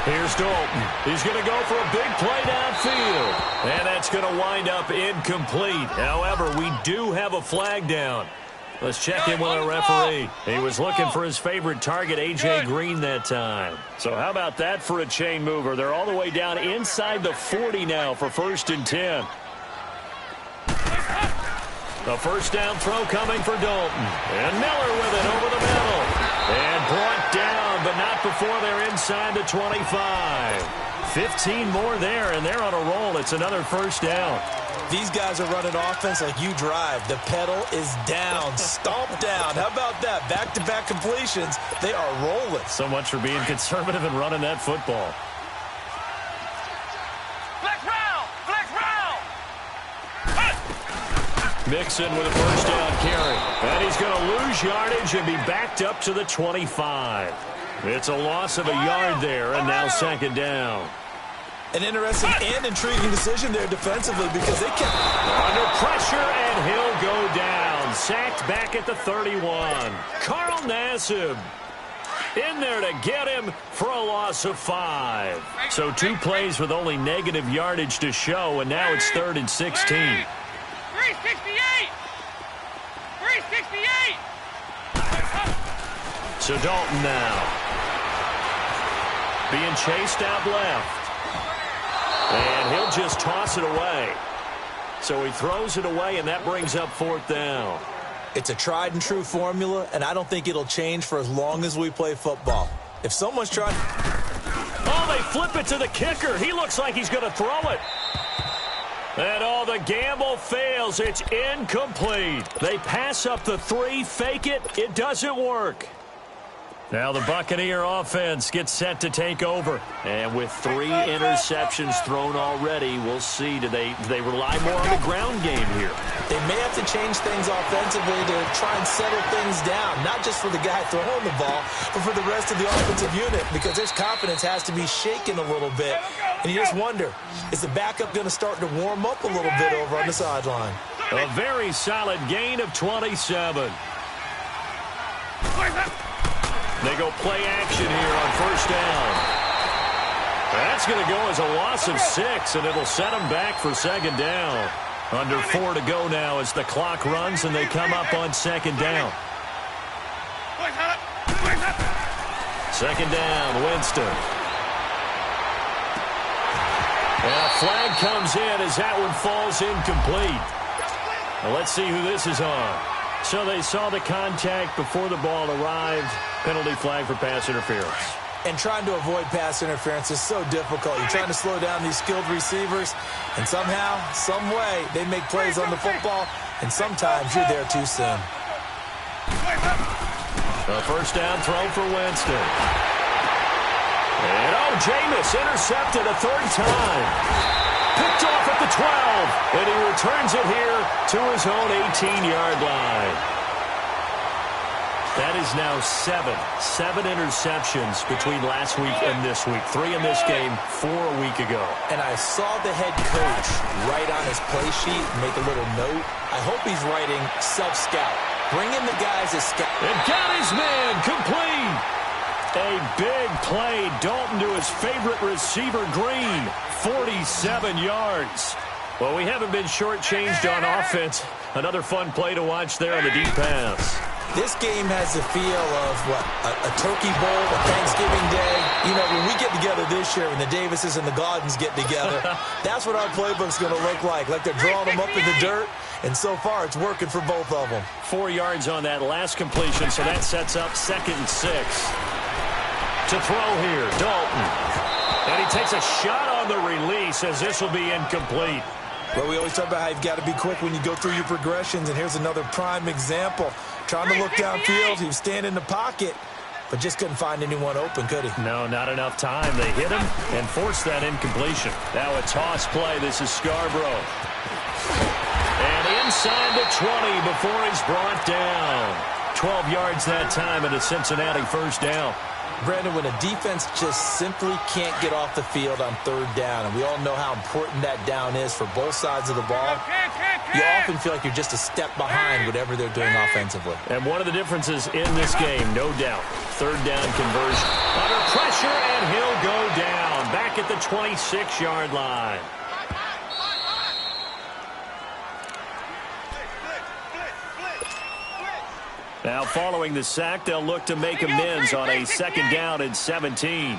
Here's Dalton. He's going to go for a big play downfield. And that's going to wind up incomplete. However, we do have a flag down. Let's check in with our referee. He was looking for his favorite target, A.J. Green, that time. So how about that for a chain mover? They're all the way down inside the 40 now for 1st and 10. The first down throw coming for Dalton. And Miller with it over the middle. And brought down, but not before they're inside the 25. 15 more there, and they're on a roll. It's another first down. These guys are running offense like you drive. The pedal is down, stomp down. How about that? Back-to-back completions. They are rolling. So much for being conservative and running that football. Mixon with a first down carry. And he's going to lose yardage and be backed up to the 25. It's a loss of a yard there, and now 2nd down. An interesting and intriguing decision there defensively because they kept under pressure, and he'll go down. Sacked back at the 31. Carl Nassib in there to get him for a loss of 5. So 2 plays with only negative yardage to show, and now it's 3rd and 16. 368! 368! So Dalton now being chased out left. And he'll just toss it away. So he throws it away, and that brings up 4th down. It's a tried and true formula, and I don't think it'll change for as long as we play football. If someone's trying... Oh, they flip it to the kicker. He looks like he's going to throw it. And the gamble fails. It's incomplete. They pass up the 3, fake it. It doesn't work. Now the Buccaneer offense gets set to take over. And with 3 interceptions thrown already, we'll see. Do they rely more on the ground game here? They may have to change things offensively to try and settle things down. Not just for the guy throwing the ball, but for the rest of the offensive unit. Because their confidence has to be shaken a little bit. And you just wonder, is the backup going to start to warm up a little bit over on the sideline? A very solid gain of 27. They go play action here on 1st down. That's going to go as a loss of 6, and it'll set them back for 2nd down. Under 4 to go now as the clock runs, and they come up on 2nd down. 2nd down, Winston. And a flag comes in as that one falls incomplete. Now let's see who this is on. So they saw the contact before the ball arrived. Penalty flag for pass interference. And trying to avoid pass interference is so difficult. You're trying to slow down these skilled receivers, and somehow, some way, they make plays on the football, and sometimes you're there too soon. A first down throw for Winston. And Jameis intercepted a 3rd time. Picked off at the 12, and he returns it here to his own 18-yard line. That is now 7 interceptions between last week and this week. 3 in this game, 4 a week ago. And I saw the head coach write on his play sheet, make a little note. I hope he's writing self-scout. Bring in the guys as scout. And got his man complete. A big play. Dalton to his favorite receiver, Green. 47 yards. Well, we haven't been shortchanged on offense. Another fun play to watch there on the deep pass. This game has the feel of, a turkey bowl, a Thanksgiving day. You know, when we get together this year, when the Davises and the Gaudens get together, that's what our playbook's going to look like. Like they're drawing them up in the dirt, and so far it's working for both of them. 4 yards on that last completion, so that sets up 2nd and 6. To throw here, Dalton. And he takes a shot on the release as this will be incomplete. Well, we always talk about how you've got to be quick when you go through your progressions, and here's another prime example. Trying to look downfield, he was standing in the pocket, but just couldn't find anyone open, could he? No, not enough time. They hit him and forced that incompletion. Now a toss play. This is Scarborough. And inside the 20 before he's brought down. 12 yards that time and a Cincinnati first down. Brandon, when a defense just simply can't get off the field on 3rd down, and we all know how important that down is for both sides of the ball, you often feel like you're just a step behind whatever they're doing offensively. And one of the differences in this game, no doubt, 3rd down conversion. Under pressure, and he'll go down. Back at the 26-yard line. Now, following the sack, they'll look to make amends on a 2nd down and 17.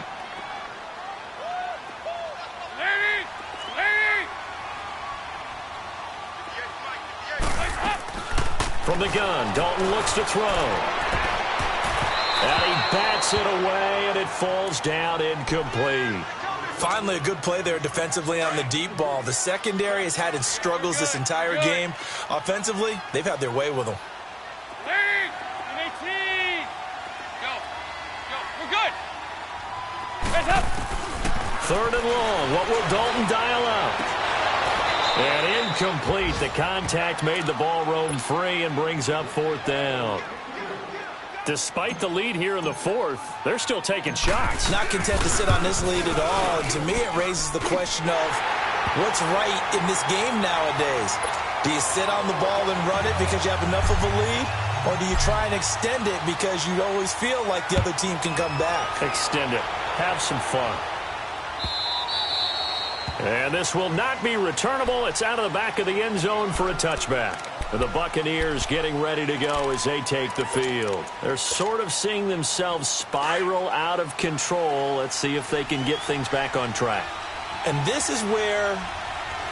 From the gun, Dalton looks to throw. And he bats it away, and it falls down incomplete. Finally, a good play there defensively on the deep ball. The secondary has had its struggles this entire game. Offensively, they've had their way with them. Third and long. What will Dalton dial out? And incomplete. The contact made the ball roam free and brings up 4th down. Despite the lead here in the 4th, they're still taking shots. Not content to sit on this lead at all. And to me, it raises the question of what's right in this game nowadays. Do you sit on the ball and run it because you have enough of a lead? Or do you try and extend it because you always feel like the other team can come back? Extend it. Have some fun. And this will not be returnable. It's out of the back of the end zone for a touchback. And the Buccaneers getting ready to go as they take the field. They're sort of seeing themselves spiral out of control. Let's see if they can get things back on track. And this is where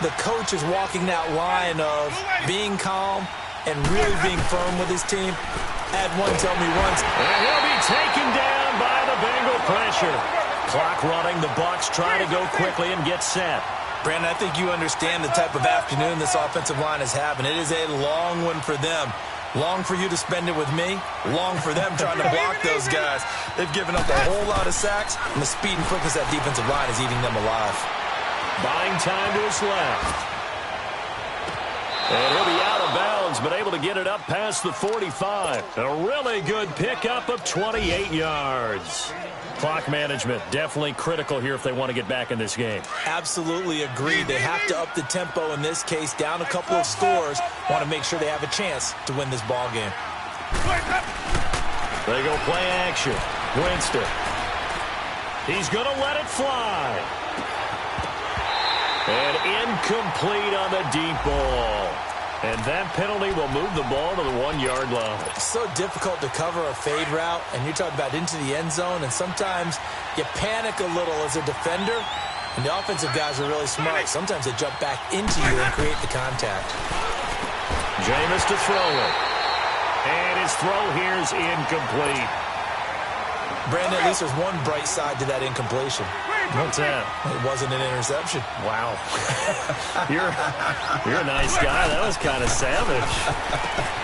the coach is walking that line of being calm and really being firm with his team. Had one tell me once. And he'll be taken down by the Bengal pressure. Clock running. The Bucs try to go quickly and get set. Brandon, I think you understand the type of afternoon this offensive line is having. It is a long one for them. Long for you to spend it with me. Long for them trying to block those guys. They've given up a whole lot of sacks, and the speed and quickness of that defensive line is eating them alive. Buying time to his left. And he'll be out of bounds, but able to get it up past the 45. A really good pickup of 28 yards. Clock management definitely critical here if they want to get back in this game. Absolutely agreed. They have to up the tempo in this case. Down a couple of scores. Want to make sure they have a chance to win this ball game. They go play action. Winston. He's going to let it fly. And incomplete on the deep ball. And that penalty will move the ball to the 1-yard line. It's so difficult to cover a fade route, and you're talking about into the end zone, and sometimes you panic a little as a defender, and the offensive guys are really smart. Sometimes they jump back into you and create the contact. Jameis to throw it. And his throw here is incomplete. Brandon, at least there's one bright side to that incompletion. What's that? It wasn't an interception. Wow. You're a nice guy. That was kind of savage.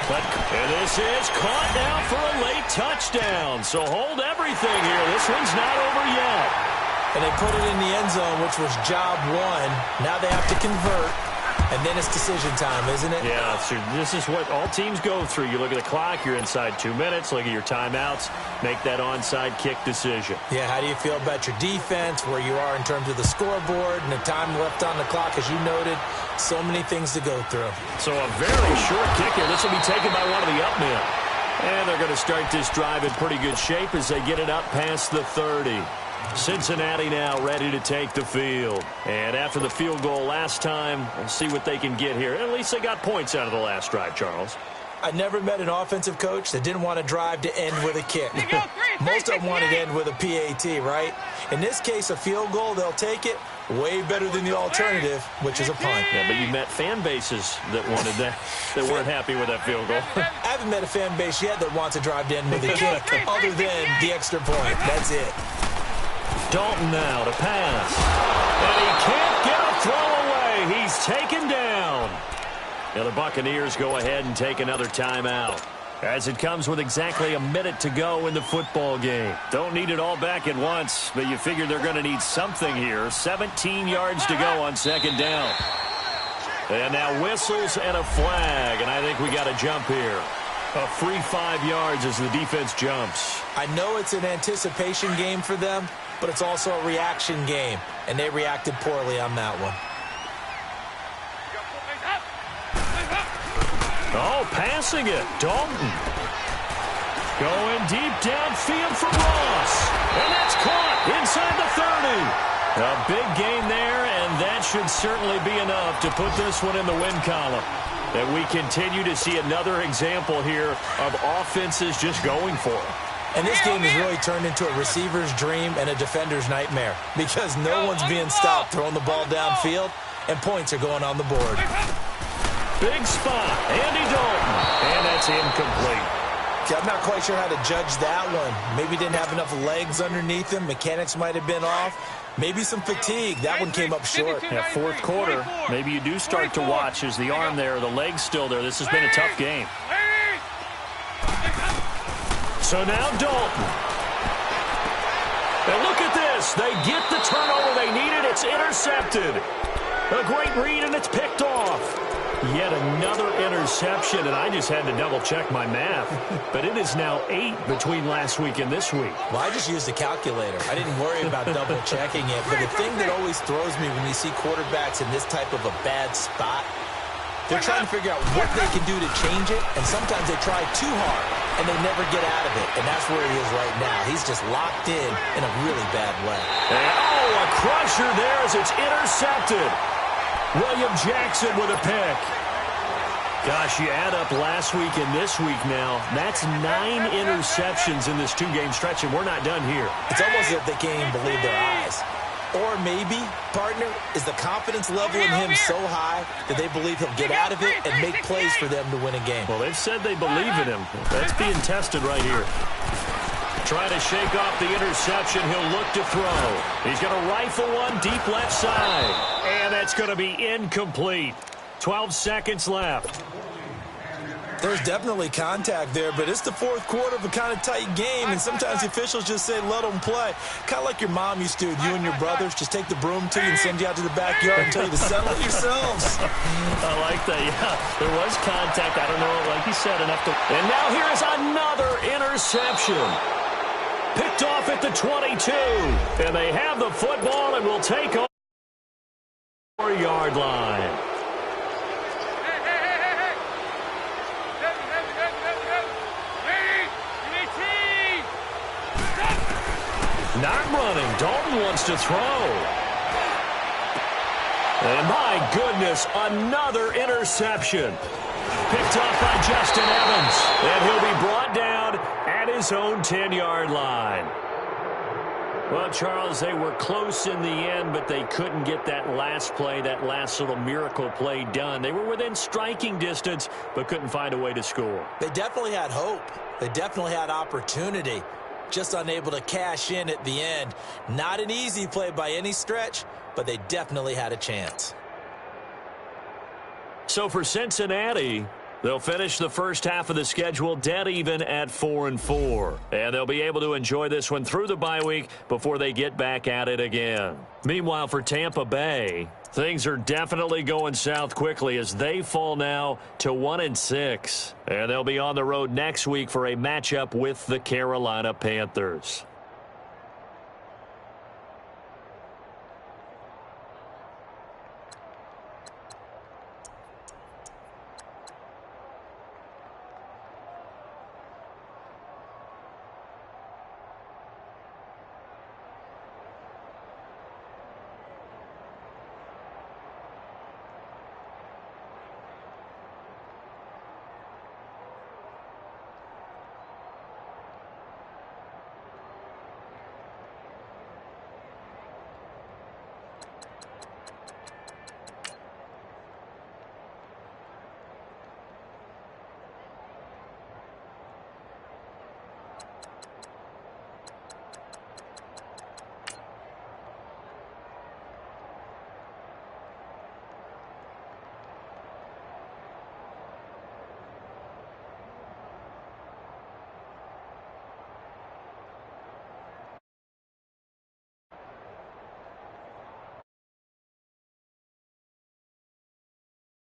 And this is caught now for a late touchdown. So hold everything here. This one's not over yet. And they put it in the end zone, which was job one. Now they have to convert. And then it's decision time, isn't it? Yeah, so this is what all teams go through. You look at the clock, you're inside 2 minutes, look at your timeouts, make that onside kick decision. Yeah, how do you feel about your defense, where you are in terms of the scoreboard, and the time left on the clock, as you noted, so many things to go through. So a very short kick here. This will be taken by one of the up men. And they're going to start this drive in pretty good shape as they get it up past the 30. Cincinnati now ready to take the field. And after the field goal last time, we'll see what they can get here. At least they got points out of the last drive, Charles. I never met an offensive coach that didn't want to drive to end with a kick. Most of them wanted to end with a PAT, right? In this case, a field goal, they'll take it. Way better than the alternative, which is a punt. Yeah, but you met fan bases that wanted that, that weren't happy with that field goal. I haven't met a fan base yet that wants to drive to end with a kick, other than the extra point. That's it. Dalton now to pass. And he can't get a throw away. He's taken down. And the Buccaneers go ahead and take another timeout, as it comes with exactly a minute to go in the football game. Don't need it all back at once, but you figure they're going to need something here. 17 yards to go on second down. And now whistles and a flag, and I think we got a jump here. A free 5 yards as the defense jumps. I know it's an anticipation game for them, but it's also a reaction game, and they reacted poorly on that one. Oh, passing it. Dalton. Going deep downfield for Ross. And that's caught inside the 30. A big gain there, and that should certainly be enough to put this one in the win column. And we continue to see another example here of offenses just going for it. And this game has really turned into a receiver's dream and a defender's nightmare, because no one's being stopped throwing the ball downfield, and points are going on the board. Big spot, Andy Dalton, and that's incomplete. I'm not quite sure how to judge that one. Maybe didn't have enough legs underneath him. Mechanics might have been off. Maybe some fatigue. That one came up short. Yeah, fourth quarter, maybe you do start to watch as the arm there, the leg's still there. This has been a tough game. So now Dalton. And look at this. They get the turnover they needed. It's intercepted. A great read, and it's picked off. Yet another interception, and I just had to double-check my math. But it is now 8 between last week and this week. Well, I just used a calculator. I didn't worry about double-checking it. But the thing that always throws me when you see quarterbacks in this type of a bad spot, they're trying to figure out what they can do to change it, and sometimes they try too hard, and they never get out of it. And that's where he is right now. He's just locked in a really bad way. And, oh, a crusher there as it's intercepted. William Jackson with a pick. Gosh, you add up last week and this week now, that's 9 interceptions in this two-game stretch, and we're not done here. It's almost as if they can't even believe their eyes. Or maybe, partner, is the confidence level in him so high that they believe he'll get out of it and make plays for them to win a game. Well, they've said they believe in him. That's being tested right here. Trying to shake off the interception. He'll look to throw. He's going to rifle one deep left side. And that's going to be incomplete. 12 seconds left. There's definitely contact there, but it's the fourth quarter of a kind of tight game, and sometimes the officials just say, let them play. Kind of like your mom used to, you and your brothers, just take the broom to you and send you out to the backyard and tell you to settle it yourselves. I like that, yeah. There was contact. I don't know, like you said, enough to... And now here is another interception. Picked off at the 22. And they have the football and will take on the 4-yard line. Not running. Dalton wants to throw. And my goodness, another interception. Picked off by Justin Evans. And he'll be brought down at his own 10-yard line. Well, Charles, they were close in the end, but they couldn't get that last play, that last little miracle play done. They were within striking distance, but couldn't find a way to score. They definitely had hope. They definitely had opportunity. Just unable to cash in at the end. Not an easy play by any stretch, but they definitely had a chance. So for Cincinnati, they'll finish the first half of the schedule dead even at 4-4. And they'll be able to enjoy this one through the bye week before they get back at it again. Meanwhile, for Tampa Bay, things are definitely going south quickly as they fall now to 1-6. And they'll be on the road next week for a matchup with the Carolina Panthers.